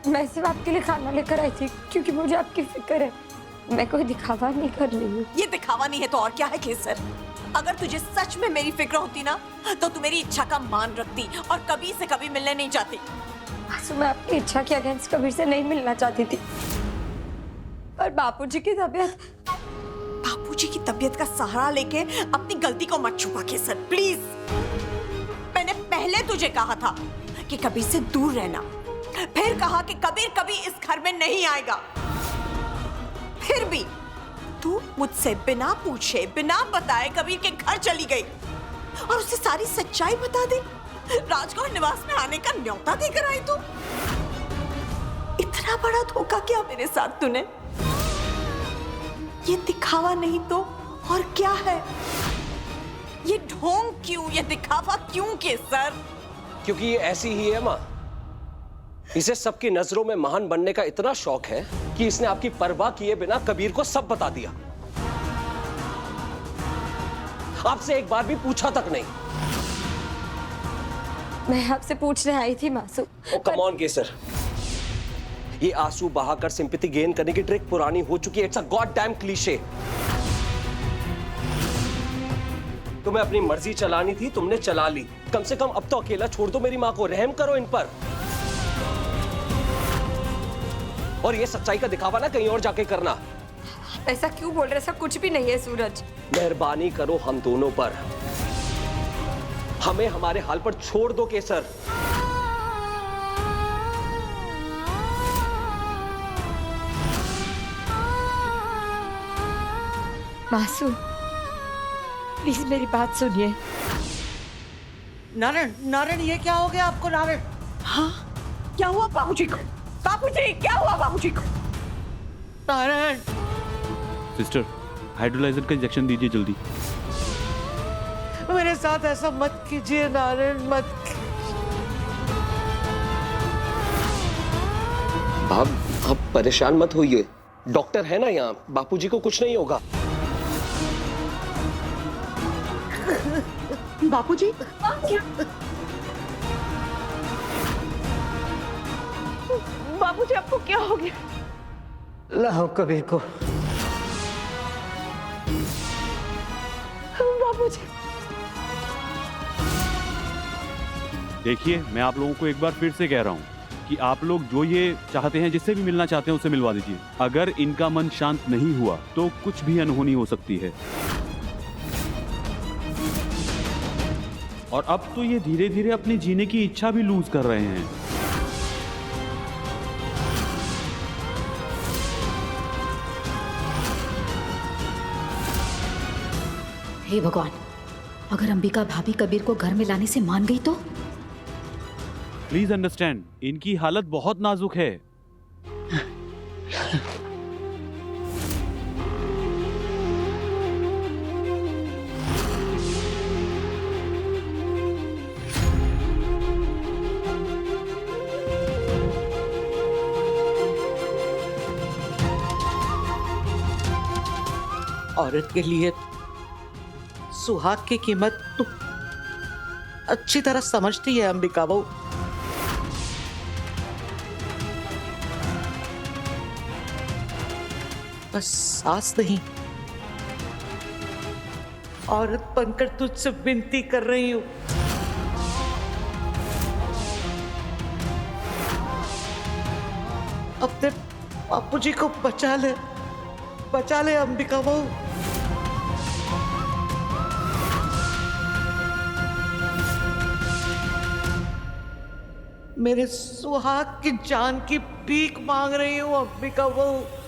मैं सिर्फ आपके लिए खाना लेकर आई थी क्योंकि मुझे आपकी फिक्र है। मैं कोई दिखावा नहीं कर रही हूँ। ये दिखावा नहीं है तो और क्या है केसर? अगर तुझे सच में मेरी फिक्र होती ना तो तू मेरी इच्छा का मान रखती और कभी से कभी मिलने नहीं जाती। आंसू, मैं आपकी इच्छा के अगेंस्ट कबीर से नहीं मिलना चाहती थी, पर बापूजी की तबीयत। बापूजी की तबीयत का सहारा लेके अपनी गलती को मत छुपा केसर, प्लीज। मैंने पहले तुझे कहा था कि कबीर से दूर रहना, फिर कहा कि कबीर कभी इस घर में नहीं आएगा। फिर भी तू मुझसे बिना पूछे बिना बताए कबीर के घर चली गई और उसे सारी सच्चाई बता दे। राजगौर निवास में आने का न्योता देकर आई तू। इतना बड़ा धोखा किया मेरे साथ तूने। ये दिखावा नहीं तो और क्या है? ये ढोंग क्यों, ये दिखावा क्यों केसर? क्योंकि ये ऐसी ही है माँ। इसे सबकी नजरों में महान बनने का इतना शौक है कि इसने आपकी परवाह किए बिना कबीर को सब बता दिया। आपसे एक बार भी पूछा तक नहीं। मैं आपसे पूछने आई थी मासू। ओ कम ऑन केसर, ये आंसू बहाकर सिंपैथी गेन करने की ट्रिक पुरानी हो चुकी है। It's a god damn cliché. तुम्हें अपनी मर्जी चलानी थी, तुमने चला ली। कम से कम अब तो अकेला छोड़ दो मेरी माँ को, रहम करो इन पर। और ये सच्चाई का दिखावा ना कहीं और जाके करना। ऐसा क्यों बोल रहे? ऐसा कुछ भी नहीं है सूरज। मेहरबानी करो हम दोनों पर, हमें हमारे हाल पर छोड़ दो केसर। मासू, प्लीज मेरी बात सुनिए। नारायण, नारायण, ये क्या हो गया आपको नारायण? हाँ, क्या हुआ बाबूजी को? बाबूजी, क्या हुआ बाबूजी को? नारायण, सिस्टर, हाइड्रोलाइजर का इंजेक्शन दीजिए जल्दी। मेरे साथ ऐसा मत कीजिए नारायण, मत। भाव, आप परेशान मत होइए, डॉक्टर है ना यहाँ, बापूजी को कुछ नहीं होगा। बापूजी? क्या? बाबूजी, आपको क्या हो गया? लाओ कबीर को। बाबूजी। देखिए, मैं आप लोगों को एक बार फिर से कह रहा हूँ कि आप लोग जो ये चाहते हैं, जिससे भी मिलना चाहते हैं, उससे मिलवा दीजिए। अगर इनका मन शांत नहीं हुआ तो कुछ भी अनहोनी हो सकती है। और अब तो ये धीरे धीरे अपने जीने की इच्छा भी लूज कर रहे हैं। हे भगवान, अगर अंबिका भाभी कबीर को घर में लाने से मान गई तो? प्लीज अंडरस्टैंड, इनकी हालत बहुत नाजुक है। औरत के लिए सुहाग की कीमत तो अच्छी तरह समझती है अंबिका बहू। बस सास नहीं, औरत बनकर तुझसे विनती कर रही हूं, अपने बापूजी को बचा ले अंबिका बहू। मेरे सुहाग की जान की भीख मांग रही हूँ अंबिका बहू।